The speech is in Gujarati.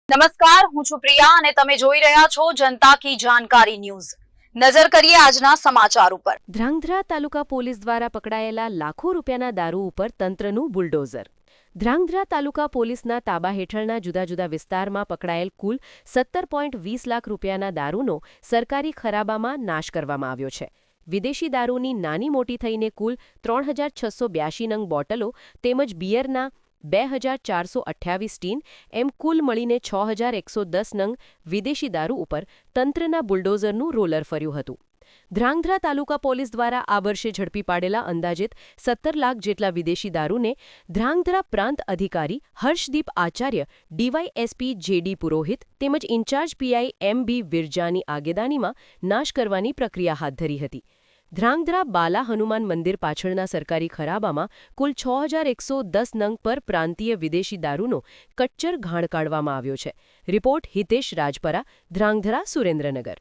નમસ્કાર, હું છું પ્રિયા અને તમે જોઈ રહ્યા છો જનતા કી જાણકારી ન્યૂઝ। નજર કરીએ આજના સમાચાર ઉપર। ધ્રાંગધ્રા તાલુકા પોલીસ દ્વારા પકડાયેલા લાખો રૂપિયાના દારૂ ઉપર તંત્રનું બુલડોઝર। ધ્રાંગધ્રા તાલુકા પોલીસના તાબા હેઠળના જુદા જુદા વિસ્તારમાં પકડાયેલ કુલ 17.20 લાખ રૂપિયાના દારૂનો સરકારી ખરાબામાં નાશ કરવામાં આવ્યો છે। વિદેશી દારૂની નાની મોટી થઈને કુલ 3682 નંગ બોટલો તેમજ બિયરના 2428 ટીન એમ કુલ મળીને 6110 નંગ વિદેશી દારૂ ઉપર તંત્રના બુલડોઝરનું રોલર ફર્યું હતું। ધ્રાંગધ્રા તાલુકા પોલીસ દ્વારા આ વર્ષે ઝડપી પાડેલા અંદાજિત 17 લાખ જેટલા વિદેશી દારૂને ધ્રાંગધ્રા પ્રાંત અધિકારી હર્ષદીપ આચાર્ય, ડીવાયએસપી જેડી પુરોહિત તેમજ ઇન્ચાર્જ પીઆઈ એમબી વિરજાની આગેવાનીમાં નાશ કરવાની પ્રક્રિયા હાથ ધરી હતી। ધ્રાંગધ્રા બાલા હનુમાન મંદિર પાછળના સરકારી ખરાબામાં કુલ 6110 નંગ પર પ્રાંતીય વિદેશી દારૂનો કચ્ચર ઘાણ કાઢવામાં આવ્યો છે। રિપોર્ટ હિતેશ રાજપરા, ધ્રાંગધ્રા, સુરેન્દ્રનગર।